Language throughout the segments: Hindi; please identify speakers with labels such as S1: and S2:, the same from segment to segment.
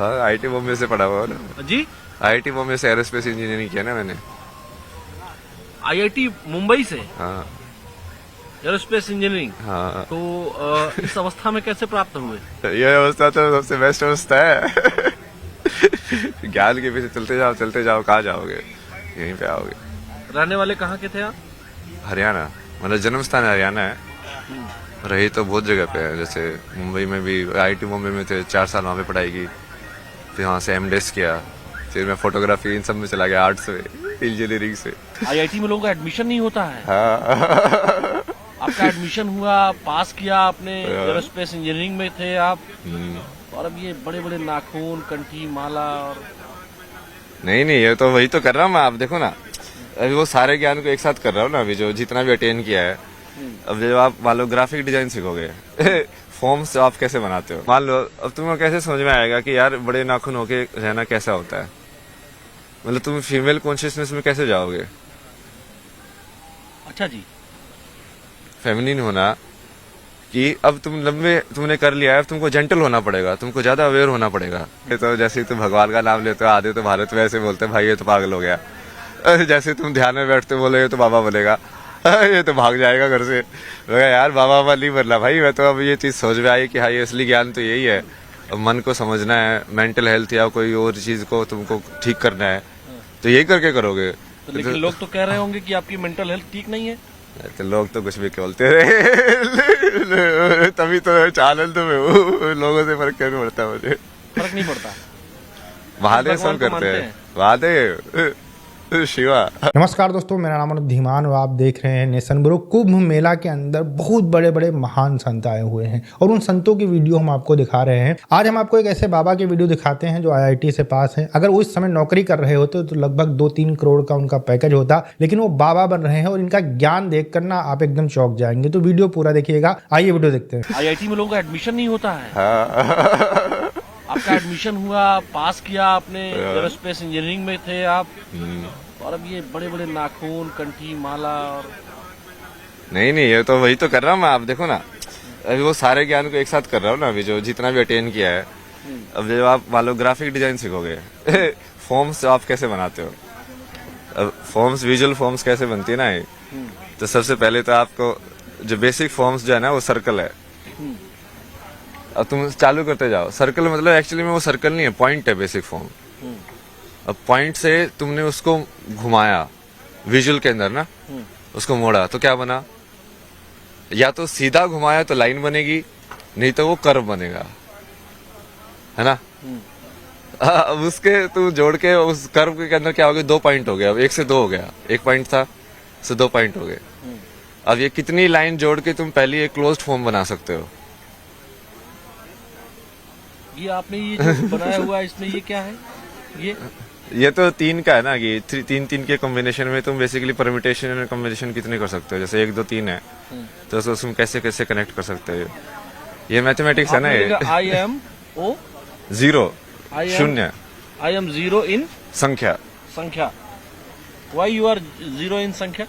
S1: हाँ, आईटी बॉम्बे से पढ़ा हुआ ना
S2: जी।
S1: आईटी बॉम्बे से एरोस्पेस इंजीनियरिंग किया ना मैंने।
S2: आईआईटी मुंबई से
S1: हाँ
S2: एरोस्पेस इंजीनियरिंग।
S1: हाँ।
S2: तो इस अवस्था में कैसे प्राप्त हुए?
S1: ये अवस्था तो सबसे बेस्ट अवस्था है। ज्ञान के पीछे चलते जाओ कहाँ जाओगे, यहीं पे आओगे।
S2: रहने वाले कहाँ के थे आप?
S1: हरियाणा, मतलब जन्म स्थान हरियाणा है, रही तो बहुत जगह पे है। जैसे मुंबई में भी आईटी बॉम्बे में थे, 4 साल वहाँ पे पढ़ाई की, फिर वहाँ से एमडेस किया, फिर मैं फोटोग्राफी इन सब में चला गया, आर्ट्स में, इंजीनियरिंग से।
S2: आईआईटी में लोगों का एडमिशन नहीं होता है।
S1: हाँ।
S2: आपका एडमिशन हुआ, पास किया आपने, एरोस्पेस इंजीनियरिंग में थे आप, और अब ये बड़े बड़े नाखून, कंठी, माला और
S1: नहीं ये तो वही तो कर रहा हूँ मैं। आप देखो ना, अभी वो सारे ज्ञान को एक साथ कर रहा हूँ ना, अभी जो जितना भी अटेन किया है। अब जब आप मान लो ग्राफिक डिजाइन सीखोगे, फॉर्म्स आप कैसे बनाते हो, मान लो, अब तुम्हें कैसे समझ में आएगा कि यार बड़े नाखून होके रहना कैसा होता है। मतलब तुम फीमेल कॉन्शियसनेस में कैसे जाओगे।
S2: अच्छा जी।
S1: फेमिनिन होना कि अब तुम लंबे तुमने कर लिया है, अब तुमको जेंटल होना पड़ेगा, तुमको ज्यादा अवेयर होना पड़ेगा। ये तो जैसे ही तुम भगवान का नाम लेते हो, आधे तो भारत में ऐसे बोलते हैं भाई ये तो पागल हो गया। जैसे तुम ध्यान में बैठते बोले तो बाबा बोलेगा, ये तो भाग जाएगा घर से। यार बाबा नहीं बनना भाई, मैं तो अब ये चीज सोच में आई कि हाँ ये असली ज्ञान तो यही है। अब मन को समझना है, मेंटल हेल्थ या कोई और चीज को तुमको ठीक करना है, तो यही करके करोगे।
S2: तो लेकिन लोग तो कह रहे होंगे कि आपकी मेंटल हेल्थ ठीक नहीं है।
S1: तो लोग तो कुछ भी बोलते रहे। तभी तो चैनल तो मैं हूँ, लोगों से फर्क क्या पड़ता है मुझे।
S2: फर्क नहीं पड़ता।
S1: वादे सब करते हैं, वादे शिवा।
S3: नमस्कार दोस्तों, मेरा नाम अनुप धीमान और आप देख रहे हैं नेशन ब्रो। कुंभ मेला के अंदर बहुत बड़े बड़े महान संत आए हुए हैं और उन संतों की वीडियो हम आपको दिखा रहे हैं। आज हम आपको एक ऐसे बाबा की वीडियो दिखाते हैं जो आईआईटी से पास हैं। अगर वो इस समय नौकरी कर रहे होते तो लगभग 2-3 करोड़ का उनका पैकेज होता, लेकिन वो बाबा बन रहे हैं और इनका ज्ञान देख कर ना आप एकदम चौंक जाएंगे। तो वीडियो पूरा देखिएगा। आइए वीडियो देखते हैं।
S2: आईआईटी में लोगों का एडमिशन नहीं होता है। आपका एडमिशन हुआ, पास किया आपने, एरोस्पेस इंजीनियरिंग में थे आप, और अब ये बड़े बड़े नाखून, कंठी, माला और
S1: नहीं ये तो वही तो कर रहा हूँ मैं। आप देखो ना, अभी वो सारे ज्ञान को एक साथ कर रहा हूँ ना, अभी जो जितना भी अटेन किया है। अब जब आप मान लो ग्राफिक डिजाइन सीखोगे, फॉर्म्स आप कैसे बनाते हो, अब फॉर्म्स, विजुअल फॉर्म्स कैसे बनती है ना ये, तो सबसे पहले तो आपको जो बेसिक फॉर्म्स जो है ना वो सर्कल है। अब तुम चालू करते जाओ, सर्कल मतलब एक्चुअली में वो सर्कल नहीं है, पॉइंट है बेसिक फॉर्म। अब पॉइंट से तुमने उसको घुमाया विजुअल के अंदर ना, उसको मोड़ा तो क्या बना, या तो सीधा घुमाया तो लाइन बनेगी, नहीं तो वो कर्व बनेगा, है ना। अब उसके तुम जोड़ के उस कर्व के अंदर क्या हो गया, 2 पॉइंट हो गया। अब 1 से 2 हो गया, 1 पॉइंट था से 2 पॉइंट हो गए। अब ये कितनी लाइन जोड़ के तुम पहले एक क्लोज्ड फॉर्म बना सकते हो।
S2: ये आपने ये जो बनाया हुआ है इसमें ये क्या है?
S1: ये तो 3 का है ना कि 3 के कॉम्बिनेशन में तुम बेसिकली परम्यूटेशन और कॉम्बिनेशन कितने कर सकते हो। जैसे 1 2 3 है तो उसको तुम कैसे कैसे कनेक्ट कर सकते हो। ये मैथमेटिक्स है ना। ये
S2: आई एम ओ
S1: 0 शून्य,
S2: आई एम 0 इन
S1: संख्या।
S2: संख्या। वाई यू आर 0 इन संख्या?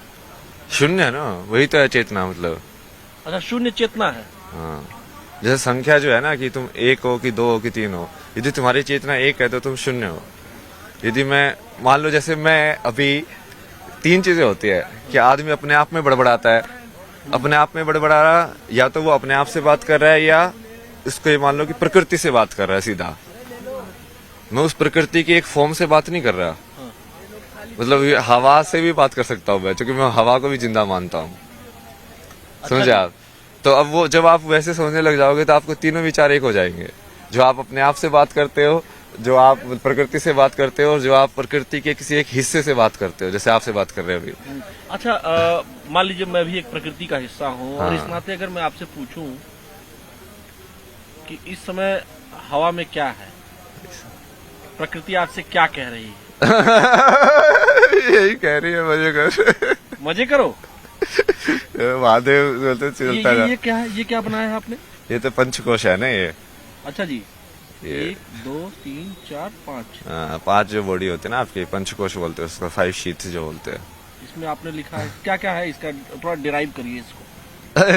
S1: शून्य है ना, वही तो है चेतना मतलब।
S2: अच्छा, शून्य चेतना है।
S1: हाँ, जैसे संख्या जो है ना कि तुम 1 हो कि 2 हो कि 3 हो, यदि तुम्हारी चेतना 1 है तो तुम शून्य हो। यदि मैं मान लो जैसे मैं अभी 3 चीजें होती है कि आदमी अपने आप में बड़बड़ाता है, अपने आप में बड़बड़ा रहा, या तो वो अपने आप से बात कर रहा है, या इसको ये मान लो कि प्रकृति से बात कर रहा है सीधा। मैं उस प्रकृति की एक फॉर्म से बात नहीं कर रहा, मतलब ये हवा से भी बात कर सकता हूँ मैं, क्योंकि मैं हवा को भी जिंदा मानता हूँ। समझे आप? तो अब वो जब आप वैसे सोचने लग जाओगे तो आपको तीनों विचार एक हो जाएंगे। जो आप अपने आप से बात करते हो, जो आप प्रकृति से बात करते हो, और जो आप प्रकृति के किसी एक हिस्से से बात करते हो, जैसे आपसे बात कर रहे हो अभी।
S2: अच्छा, मान लीजिए मैं भी एक प्रकृति का हिस्सा हूँ,
S1: हाँ।
S2: और इस नाते अगर मैं आपसे पूछूं कि इस समय हवा में क्या है, प्रकृति आपसे क्या कह रही है?
S1: यही कह रही है मजे कर।
S2: मजे करो।
S1: महादेव बोलते चलता
S2: ये क्या है? ये क्या बनाया है आपने?
S1: ये तो पंचकोश है ना ये।
S2: अच्छा जी।
S1: ये
S2: 1 2 3 4 5।
S1: 5 जो बॉडी होते हैं ना आपके, पंचकोश बोलते हैं उसको, 5 शीट्स जो बोलते हैं।
S2: इसमें आपने लिखा है क्या क्या है इसका? थोड़ा डिराइव करिए इसको।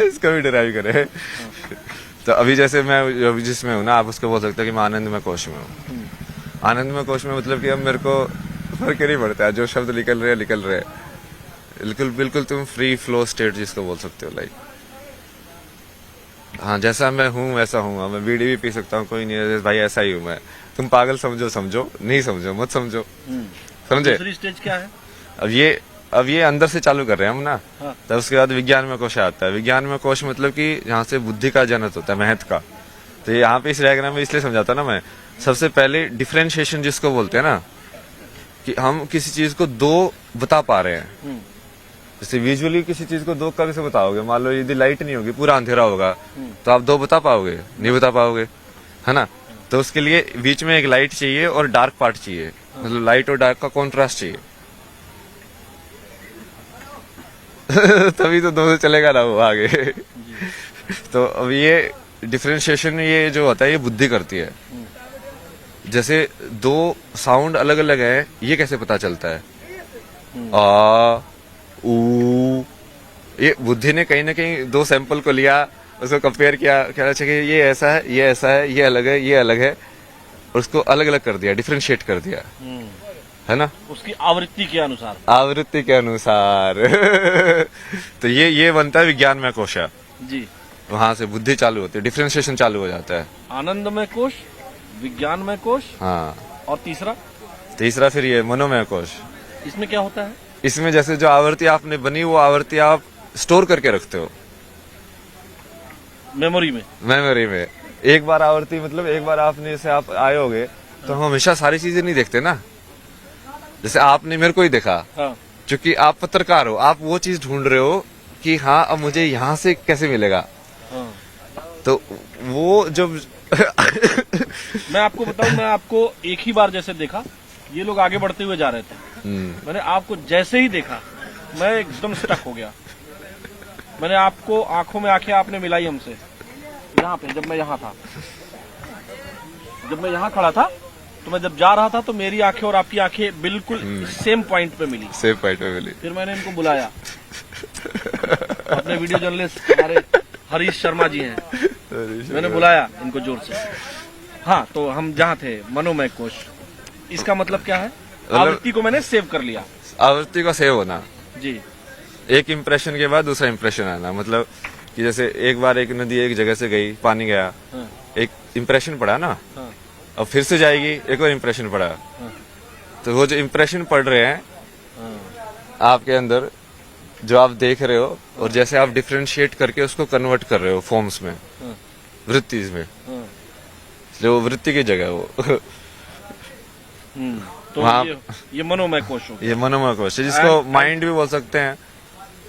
S1: इसका भी डिराइव करे। तो अभी जैसे मैं अभी जिसमें हूँ ना, आप उसको बोल सकते हो कि मैं आनंदमय कोश में हूँ। आनंदमय कोश में मतलब कि अब मेरे को फर्क नहीं पड़ता है, जो शब्द निकल रहे हैं। बिल्कुल बिल्कुल तुम फ्री फ्लो स्टेट जिसको बोल सकते हो, लाइक हाँ जैसा मैं हूँ वैसा हूँ। मैं बीड़ी भी पी सकता हूँ, कोई नहीं है भाई, ऐसा ही हूँ मैं। तुम पागल समझो, नहीं समझो मत समझो, समझे।
S2: दूसरी स्टेज क्या है?
S1: अब ये अंदर से चालू कर रहे हैं हम ना।
S2: हाँ।
S1: तब उसके बाद विज्ञान में कोश आता है। विज्ञान में कोश मतलब कि यहाँ से बुद्धि का जनक होता है, महत का। तो यहाँ पे इस डायग्राम में इसलिए समझाता ना मैं, सबसे पहले डिफरेंशिएशन जिसको बोलते हैं ना, कि हम किसी चीज को दो बता पा रहे हैं। जैसे विजुअली किसी चीज को दो कैसे बताओगे? मान लो यदि लाइट नहीं होगी, पूरा अंधेरा होगा, तो आप दो बता पाओगे? नहीं बता पाओगे, है ना। तो उसके लिए बीच में एक लाइट चाहिए और डार्क पार्ट चाहिए, मतलब लाइट और डार्क का कॉन्ट्रास्ट चाहिए। तभी तो दोनों चलेगा ना वो आगे। तो अब ये डिफरेंशिएशन ये जो होता है ये बुद्धि करती है। जैसे दो साउंड अलग अलग है, ये कैसे पता चलता है? आ ऊ, ये बुद्धि ने कहीं ना कहीं दो सैंपल को लिया, उसको कंपेयर किया, कहना चाहिए ये ऐसा है, ये ऐसा है, ये अलग है, ये अलग है, और उसको अलग अलग कर दिया, डिफरेंशिएट कर दिया, है ना,
S2: उसकी आवृत्ति के अनुसार।
S1: आवृत्ति के अनुसार। तो ये बनता है विज्ञान में कोश
S2: जी।
S1: वहां से बुद्धि चालू होती है, डिफरेंशिएशन चालू हो जाता है।
S2: आनंदमय कोश, विज्ञान में कोश,
S1: हाँ।
S2: और तीसरा
S1: फिर ये मनोमय कोश।
S2: इसमें क्या होता है?
S1: इसमें जैसे जो आवृत्ति आपने बनी, वो आवृत्ति आप स्टोर करके रखते हो
S2: मेमोरी में।
S1: एक बार आवृत्ति मतलब एक बार आपने से आप आए होगे, तो हम हमेशा सारी चीजें नहीं देखते ना। जैसे आपने मेरे को ही देखा,
S2: हाँ।
S1: क्योंकि आप पत्रकार हो, आप वो चीज ढूंढ रहे हो कि हाँ अब मुझे यहाँ से कैसे मिलेगा।
S2: हाँ।
S1: तो वो जब
S2: मैं आपको बताऊं, मैं आपको एक ही बार जैसे देखा, ये लोग आगे बढ़ते हुए जा रहे थे, मैंने आपको जैसे ही देखा मैं एकदम स्टक हो गया। मैंने आपको आंखों में आंखें आपने मिलाई हमसे, यहाँ पे जब मैं यहाँ खड़ा था, तो मैं जब जा रहा था तो मेरी आंखें और आपकी आंखें बिल्कुल सेम पॉइंट पे मिली। फिर मैंने इनको बुलाया, अपने वीडियो जर्नलिस्ट हमारे हरीश शर्मा जी हैं, मैंने बुलाया इनको जोर से। हाँ, तो हम जहाँ थे मनोमय कोश, इसका मतलब क्या है? आवृत्ति को मैंने सेव कर लिया।
S1: आवृत्ति का सेव होना
S2: जी।
S1: एक इंप्रेशन के बाद दूसरा इंप्रेशन आना, मतलब कि जैसे एक बार एक नदी एक जगह से गई, पानी गया,
S2: हाँ।
S1: एक इंप्रेशन पड़ा ना,
S2: हाँ।
S1: अब फिर से जाएगी, एक और इंप्रेशन पड़ा,
S2: हाँ।
S1: तो वो जो इंप्रेशन पड़ रहे हैं
S2: हाँ।
S1: आपके अंदर, जो आप देख रहे हो, और जैसे आप डिफरेंशिएट करके उसको कन्वर्ट कर रहे हो फॉर्म्स में,
S2: हाँ।
S1: वृत्ति में,
S2: हाँ।
S1: इसलिए वो वृत्ति की जगह है वो।
S2: तो ये मनोमय कोश हो गया।
S1: ये मनोमय कोश है, जिसको माइंड भी बोल सकते हैं।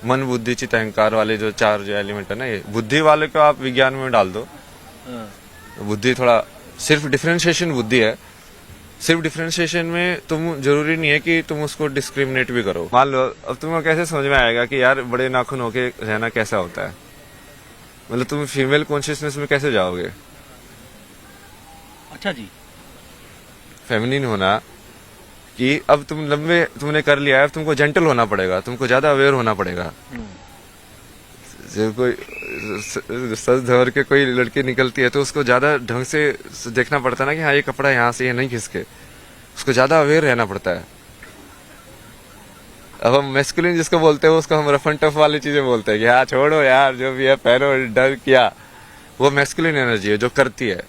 S1: मन बुद्धि चित्त अहंकार वाले जो चार जो एलिमेंट है ना, ये बुद्धि वाले को आप विज्ञान में डाल दो।
S2: हाँ।
S1: बुद्धि थोड़ा सिर्फ डिफरेंशिएशन बुद्धि है। सिर्फ डिफरेंशिएशन में तुम जरूरी नहीं है कि तुम उसको डिस्क्रिमिनेट भी करो। मान लो अब तुमको कैसे समझ में आएगा कि यार बड़े नाखून होके रहना कैसा होता है, मतलब तुम फीमेल कॉन्शियसनेस में कैसे जाओगे?
S2: अच्छा जी।
S1: फेमिनिन होना कि अब तुम लंबे तुमने कर लिया है, अब तुमको जेंटल होना पड़ेगा, तुमको ज्यादा अवेयर होना पड़ेगा। जब कोई सच धर के कोई लड़की निकलती है तो उसको ज्यादा ढंग से देखना पड़ता है ना, कि हाँ ये कपड़ा यहाँ से ये नहीं खिसके, उसको ज्यादा अवेयर रहना पड़ता है। अब हम मैस्कुलिन जिसको बोलते हैं उसको हम रफ एंड टफ वाली चीजें बोलते हैं कि हाँ छोड़ो यार, जो भी है पहनो, डर किया, वो मैस्कुलिन एनर्जी है जो करती है,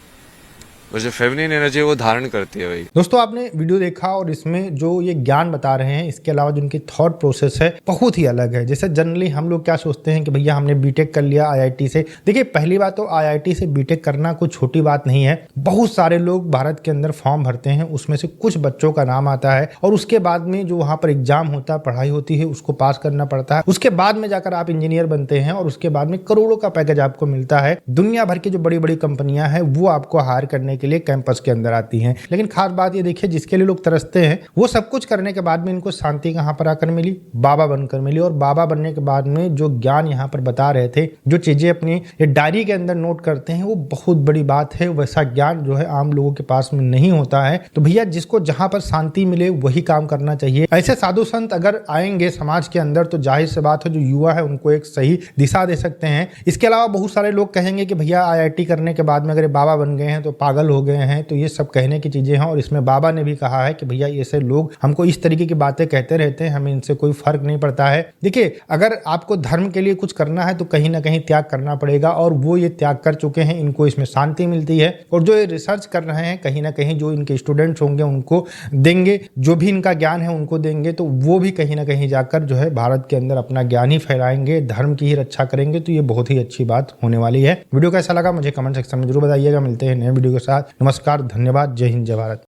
S1: और जो फेमिनिन एनर्जी है वो धारण करती है। वही
S3: दोस्तों, आपने वीडियो देखा और इसमें जो ये ज्ञान बता रहे हैं, इसके अलावा जो उनकी थॉट प्रोसेस है बहुत ही अलग है। जैसे जनरली हम लोग क्या सोचते हैं कि भैया हमने बीटेक कर लिया आईआईटी से। देखिए, पहली बात तो आईआईटी से बीटेक करना कोई छोटी बात नहीं है। बहुत सारे लोग भारत के अंदर फॉर्म भरते हैं, उसमें से कुछ बच्चों का नाम आता है और उसके बाद में जो वहाँ पर एग्जाम होता है, पढ़ाई होती है, उसको पास करना पड़ता है। उसके बाद में जाकर आप इंजीनियर बनते हैं और उसके बाद में करोड़ों का पैकेज आपको मिलता है। दुनिया भर की जो बड़ी बड़ी कंपनियां हैं वो आपको हायर करने करने के लिए कैंपस के अंदर आती हैं। लेकिन खास बात ये देखिए, जिसके लिए लोग तरसते हैं वो सब कुछ करने के बाद में इनको शांति कहाँ पर आकर मिली? बाबा बनकर मिली। और बाबा बनने के बाद में जो ज्ञान यहाँ पर बता रहे थे, जो चीजें अपनी ये डायरी के अंदर नोट करते हैं, वो बहुत बड़ी बात है। वैसा ज्ञान जो है आम लोगों के पास में नहीं होता है। तो भैया जिसको जहां पर शांति मिले वही काम करना चाहिए। ऐसे साधु संत अगर आएंगे समाज के अंदर तो जाहिर सी बात है जो युवा है उनको एक सही दिशा दे सकते हैं। इसके अलावा बहुत सारे लोग कहेंगे कि भैया IIT करने के बाद में अगर बाबा बन गए हैं तो पागल हो गए हैं। तो ये सब कहने की चीजें हैं। और इसमें बाबा ने भी कहा है कि भैया ऐसे लोग हमको इस तरीके की बातें कहते रहते हैं, हमें इनसे कोई फर्क नहीं पड़ता है। देखिए, अगर आपको धर्म के लिए कुछ करना है तो कहीं ना कहीं त्याग करना पड़ेगा, और वो ये त्याग कर चुके हैं। इनको इसमें शांति मिलती है। और जो ये रिसर्च कर रहे हैं कहीं ना कहीं जो इनके स्टूडेंट्स होंगे उनको देंगे, जो भी इनका ज्ञान है उनको देंगे, तो वो भी कहीं ना कहीं जाकर जो है भारत के अंदर अपना ज्ञान ही फैलाएंगे, धर्म की ही रक्षा करेंगे। तो ये बहुत ही अच्छी बात होने वाली है। वीडियो कैसा लगा मुझे कमेंट सेक्शन में जरूर बताइएगा। मिलते हैं नए वीडियो के साथ। नमस्कार, धन्यवाद, जय हिंद, जय भारत।